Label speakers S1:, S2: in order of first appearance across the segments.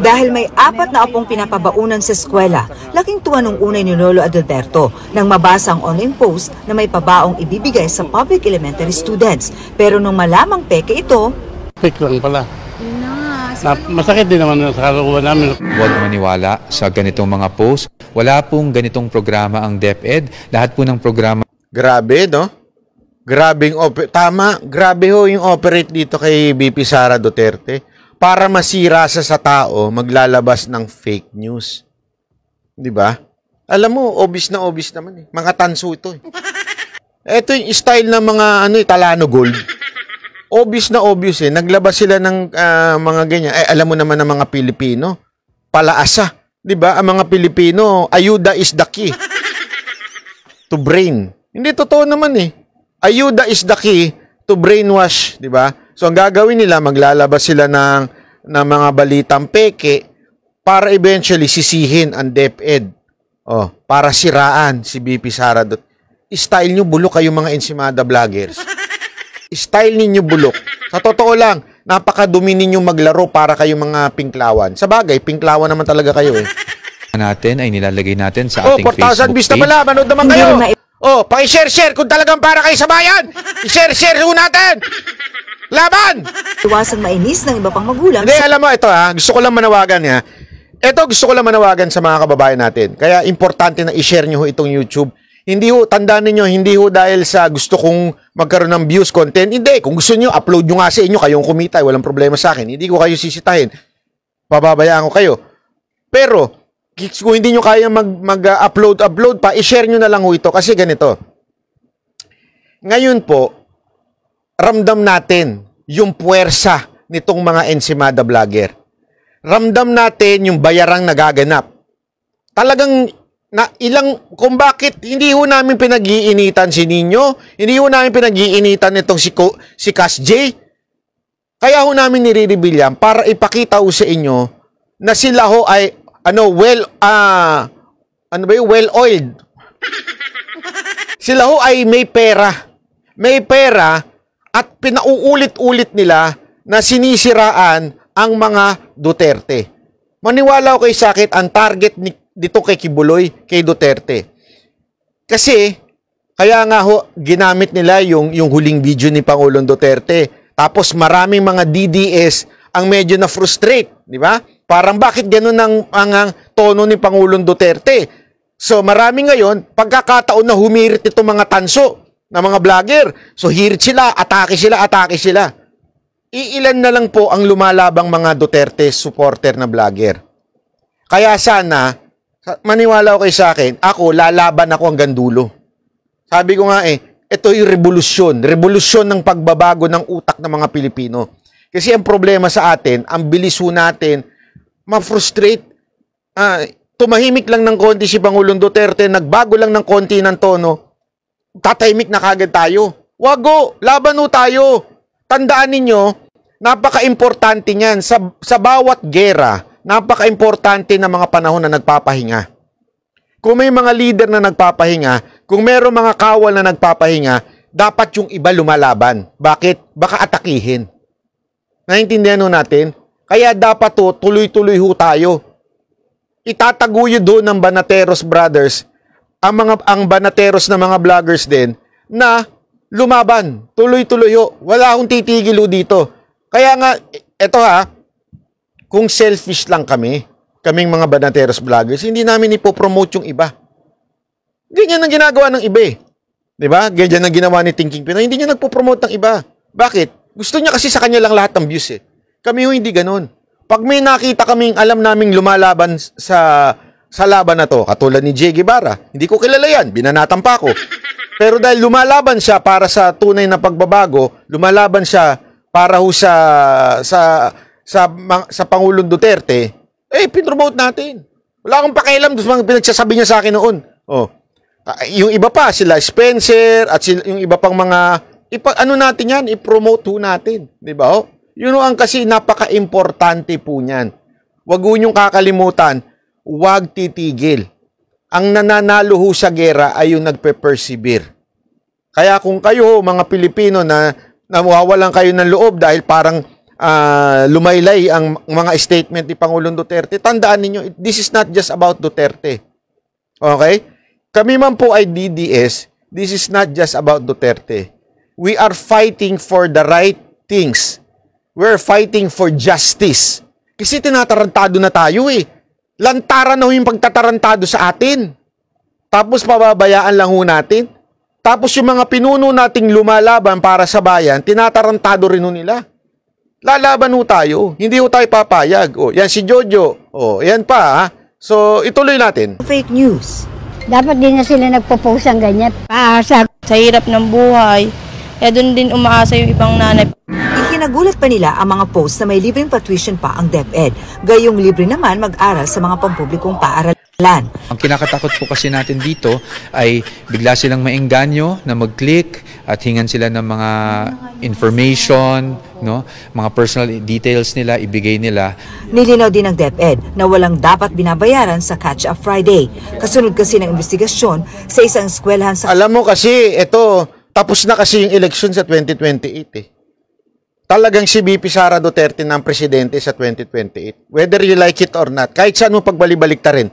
S1: Dahil may 4 na apong pinapabaunan sa eskwela, laking tuwa nung unay ni Lolo Adalberto nang mabasa ang online post na may pabaong ibibigay sa public elementary students. Pero nung malamang peke ito,
S2: fake lang pala. Masakit din naman sa kalooban namin.
S3: Huwag maniwala sa ganitong mga post. Wala pong ganitong programa ang DepEd. Lahat po ng programa.
S4: Grabe, no? Grabing tama, grabe ho yung operate dito kay BP Sara Duterte. Para masira sa tao, maglalabas ng fake news. 'Di ba? Alam mo, obvious naman eh. Mga tanso ito eh. Ito yung style ng mga Talano Gold. Obvious eh. Naglabas sila ng mga ganyan. Alam mo naman ng mga Pilipino, palaasa. 'Di ba? Ang mga Pilipino, ayuda is the key to brain. Hindi totoo naman eh. Ayuda is the key to brainwash, 'di ba? So ang gagawin nila, maglalabas sila ng mga balitang peke para eventually sisihin ang DepEd. Para siraan si BP Sara Duterte. Style nyo bulok kayo mga ensimada vloggers. Style ninyo bulok. Sa totoo lang, napakadumi ninyo maglaro para kayo mga pinklawan. Sa bagay, pinklawan naman talaga kayo eh.
S3: Natin ay nilalagay natin sa ating
S4: 4,000
S3: Facebook
S4: views na
S3: page.
S4: pala, manood naman kayo. Paki-share kung talagang para kayo sa bayan. I-share ho natin. Laban!
S1: iwasang mainis ng iba pang magulang.
S4: Hindi, alam mo, ito gusto ko lang manawagan niya. Gusto ko lang manawagan sa mga kababayan natin. Kaya importante na i-share nyo itong YouTube. Hindi ho, tandaan ninyo, hindi ho dahil sa gusto kong magkaroon ng views, content. Hindi, kung gusto nyo, upload nyo nga sa inyo, kayong kumita, walang problema sa akin. Hindi ko kayo sisitahin. Pababayaan ko kayo. Pero, kung hindi nyo kaya mag-upload pa, i-share nyo na lang ho ito. Kasi ganito. Ngayon po, ramdam natin yung puwersa nitong mga ensimada vlogger. Ramdam natin yung bayarang nagaganap. Talagang kung bakit hindi ho namin pinag-iinitan si Nino, hindi ho namin pinag-iinitan itong si Cass J. Kaya ho namin nire-reveal yan para ipakita ho sa inyo na sila ho ay well-oiled. Sila ho ay may pera. May pera at pinauulit-ulit nila na sinisiraan ang mga Duterte. Maniwala ko kay Sakit, ang target dito kay Kibuloy, kay Duterte. Kasi, kaya nga ho, ginamit nila yung huling video ni Pangulong Duterte. Tapos maraming mga DDS ang medyo na-frustrate, di ba? Parang bakit ganun ang tono ni Pangulong Duterte? So marami ngayon, pagkakataon na humirit itong mga tanso na mga vlogger. So hirit sila, atake sila. Iilan na lang po ang lumalabang mga Duterte supporter na vlogger. Kaya sana, maniwala ko sa akin, lalaban ako hanggang dulo. Sabi ko nga ito yung revolusyon ng pagbabago ng utak ng mga Pilipino. Kasi ang problema sa atin, ang bilis ho natin, ma-frustrate. Tumahimik lang ng konti si Pangulong Duterte, nagbago lang ng konti ng tono, tatahimik na kagad tayo. Wago, laban ho tayo. Tandaan ninyo, napaka-importante niyan. Sa bawat gera, napaka-importante na mga panahon na nagpapahinga. Kung may mga leader na nagpapahinga, kung mayroong mga kawal na nagpapahinga, dapat yung iba lumalaban. Bakit? Baka atakihin. Naintindihan ho natin? Kaya dapat tuloy-tuloy ho tayo. Itataguyod doon ng Banateros Brothers, ang Banateros na mga vloggers din, na lumaban. Tuloy-tuloy ho. Wala akong titigil ho dito. Kaya nga, kung selfish lang kaming mga Banateros vloggers, hindi namin ipopromote yung iba. Ganyan ang ginagawa ng iba eh. Diba? Ganyan ang ginawa ni Thinking Pinoy. Hindi niya nagpopromote ng iba. Bakit? Gusto niya kasi sa kanya lang lahat ng views eh. Kami ho hindi ganun. Pag may nakita kaming alam naming lumalaban sa laban na to, katulad ni Jay Guevara, hindi ko kilala yan, binanatan pa ako. Pero dahil lumalaban siya para sa tunay na pagbabago, lumalaban siya para ho sa Pangulong Duterte, pinromote natin. Wala akong pakialam doon mga pinagsasabi niya sa akin noon. Yung iba pa, sila Spencer at yung iba pang mga natin yan, i-promote ho natin, 'di ba? Yun ang kasi napaka-importante po niyan. Wag niyo kakalimutan, wag titigil. Ang nananalo ho sa gera ay yung nagpe-persevere. Kaya kung kayo mga Pilipino na nawawalan kayo ng loob dahil parang lumaylay ang mga statement ni Pangulong Duterte, tandaan ninyo, this is not just about Duterte. Okay? Kami man po ay DDS, this is not just about Duterte. We are fighting for the right things. We're fighting for justice. Kasi tinatarantado na tayo eh. Lantaran na yung pagtatarantado sa atin. Tapos pababayaan lang ho natin. Tapos yung mga pinuno nating lumalaban para sa bayan, tinatarantado rin ho nila. Lalaban ho tayo. Hindi ho tayo papayag. O, yan si Jojo. O, yan pa ha. So, ituloy natin.
S1: Fake news.
S5: Dapat din na sila nagpo-post ng ganyan. Paasa.
S6: Sa hirap ng buhay. Kaya doon din umaasa yung ibang nanay.
S1: Ikinagulat pa nila ang mga post na may libreng pa-tuition pa ang DepEd. Gayong libre naman mag-aral sa mga pampublikong paaralan.
S3: Ang kinakatakot po kasi natin dito ay bigla silang maengganyo na mag-click at hingan sila ng mga information, no? Mga personal details nila, ibigay nila.
S1: Nilinaw din ng DepEd na walang dapat binabayaran sa Catch-up Friday. Kasunod kasi ng investigasyon sa isang eskwelahan sa...
S4: Alam mo kasi, ito, tapos na kasi yung election sa 2028 eh. Talagang si VP Sara Duterte ng presidente sa 2028. Whether you like it or not, kahit saan mo pagbalik-balik ta rin.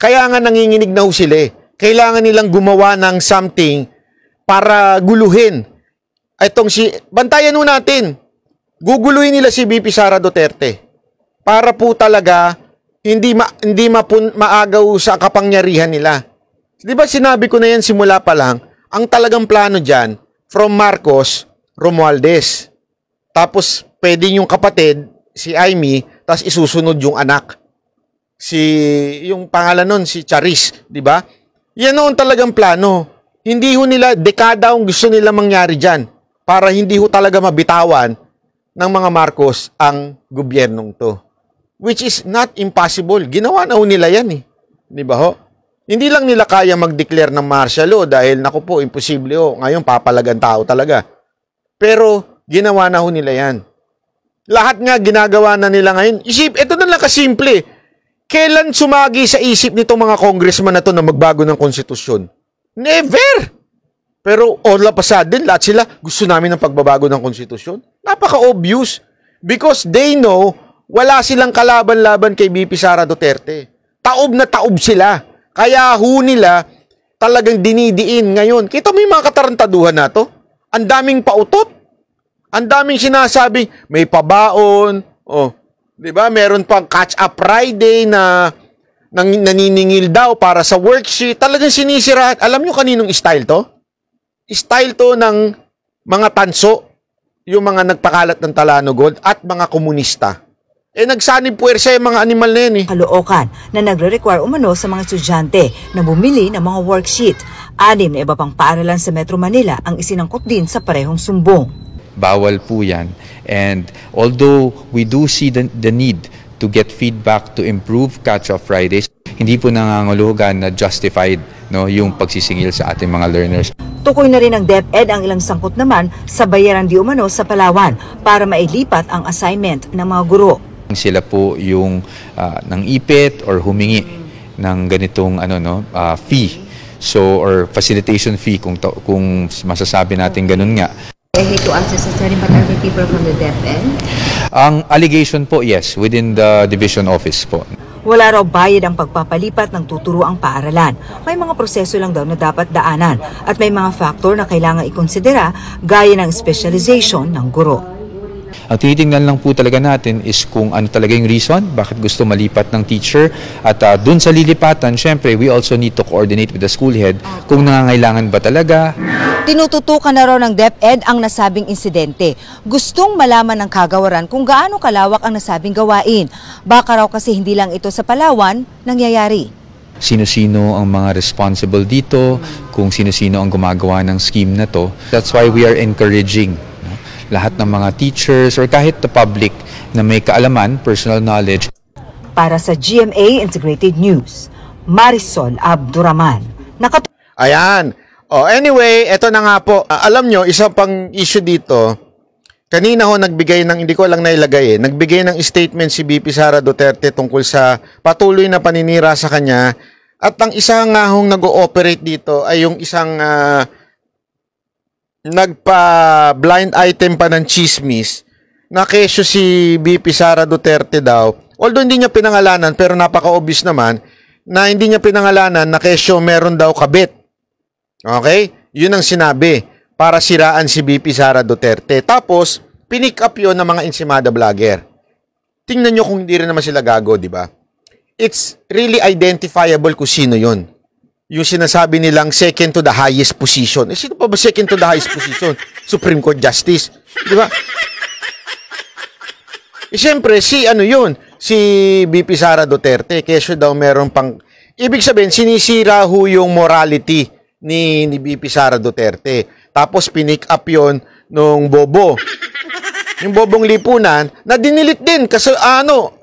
S4: Kaya nga nanginginig na ho sila eh. Kailangan nilang gumawa ng something para guluhin. Itong bantayan ho natin. Guguluhin nila si VP Sara Duterte. Para po talaga hindi maagaw sa kapangyarihan nila. Di ba sinabi ko na yan simula pa lang, ang talagang plano dyan, from Marcos, Romualdez. Tapos, pwede yung kapatid, si Amy, tapos isusunod yung anak. Yung pangalan nun, si Charis, di ba? Yan noon talagang plano. Hindi ho nila, dekada ang gusto nila mangyari dyan para hindi ho talaga mabitawan ng mga Marcos ang gobyernong to. Which is not impossible. Ginawa na ho nila yan eh. Di ba ho? Hindi lang nila kaya mag-declare ng martial law dahil, naku po, imposible ho. Ngayon, papalagan tao talaga. Pero, ginawa na ho nila yan. Lahat nga ginagawa na nila ngayon. Ito na lang kasimple. Kailan sumagi sa isip nitong mga congressman na to na magbago ng konstitusyon? Never! Pero all of a sudden, lahat sila gusto namin ng pagbabago ng konstitusyon. Napaka-obvious. Because they know, wala silang kalaban-laban kay VP Sara Duterte. Taob na taob sila. Kaya ho nila talagang dinidiin ngayon. Kita mo yung mga katarantaduhan na to? Ang daming pautot. Ang daming sinasabing may pabaon. Oh, 'di ba? Meron pang catch-up Friday na naniningil daw para sa worksheet. Talagang sinisira. Alam nyo kaninong style to? Style to ng mga tanso, yung mga nagpakalat ng Talano Gold at mga komunista. Nagsanib puwersa yung mga animal na yan eh.
S1: Caloocan na nagre-require umano sa mga estudyante na bumili ng mga worksheet. 6 na iba pang paaralan sa Metro Manila ang isinangkot din sa parehong sumbong.
S3: Bawal po yan. And although we do see the need to get feedback to improve Catch-up Fridays, hindi po nanganguluhugan na justified, no, yung pagsisingil sa ating mga learners.
S1: Tukoy na rin ng DepEd ang ilang sangkot naman sa bayaran di umano sa Palawan para mailipat ang assignment ng mga guro.
S3: Sila po yung nang ipit or humingi ng ganitong fee. So, or facilitation fee kung masasabi natin ganun nga.
S7: I hate to ask this, is there any particular people from the DepEd?
S3: Ang allegation po, yes, within the division office po.
S1: Wala raw bayad ang pagpapalipat ng tuturuang paaralan. May mga proseso lang daw na dapat daanan at may mga factor na kailangan ikonsidera gaya ng specialization ng guro.
S3: Ang tinitingnan lang po talaga natin is kung ano talaga yung reason, bakit gusto malipat ng teacher. At dun sa lilipatan, syempre, we also need to coordinate with the school head kung nangangailangan ba talaga.
S1: Tinututukan na raw ng DepEd ang nasabing insidente. Gustong malaman ng kagawaran kung gaano kalawak ang nasabing gawain. Baka raw kasi hindi lang ito sa Palawan nangyayari.
S3: Sino-sino ang mga responsible dito, kung sino-sino ang gumagawa ng scheme na to. That's why we are encouraging lahat ng mga teachers or kahit the public na may kaalaman, personal knowledge.
S1: Para sa GMA Integrated News, Marisol Abduraman.
S4: Ayan. Anyway, eto na nga po. Alam nyo, isa pang issue dito, kanina ho nagbigay ng, hindi ko lang nailagay nagbigay ng statement si VP Sara Duterte tungkol sa patuloy na paninira sa kanya. At ang isa nga hong nag-ooperate dito ay yung isang nagpa-blind item pa ng chismis na kesyo si VP Sara Duterte daw, although hindi niya pinangalanan pero napaka-obvious naman na hindi niya pinangalanan na kesyo meron daw kabit. Okay? Yun ang sinabi para siraan si VP Sara Duterte. Tapos, pinick up yun ng mga Ensimada vlogger. Tingnan nyo kung hindi rin naman sila gago, di ba? It's really identifiable kung sino yun. Yung sinasabi nilang second to the highest position. Eh, sino pa ba second to the highest position? Supreme Court Justice. Di ba? Eh, siyempre, si VP Sara Duterte, kesyo daw meron pang, ibig sabihin, sinisira ho yung morality ni VP Sara Duterte. Tapos, pinick up yun nung bobo. Yung bobong lipunan, na dinilit din. Kasi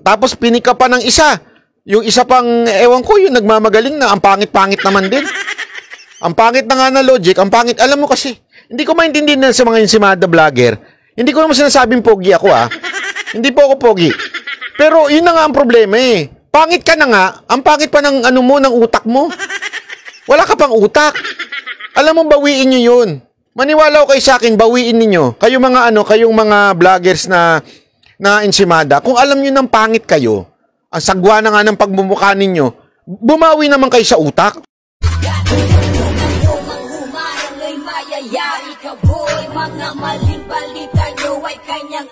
S4: tapos pinika pa ng isa. Yung isa pang, ewan ko, yung nagmamagaling na, ang pangit-pangit naman din. Ang pangit na nga na logic, ang pangit, alam mo kasi, hindi ko maintindihan sa mga Ensimada vlogger. Hindi ko naman sinasabing pogi ako, Hindi po ako pogi. Pero yun na nga ang problema eh. Pangit ka na nga, ang pangit pa ng ng utak mo. Wala ka pang utak. Alam mo, bawiin nyo yun. Maniwala ko kayo sa akin, bawiin ninyo. Kayong mga vloggers na Ensimada, kung alam nyo ng pangit kayo, ang sagwa na nga ng pagmumukha ninyo, bumawi naman kayo sa utak.
S8: Mga maling balita nyo ay kanyang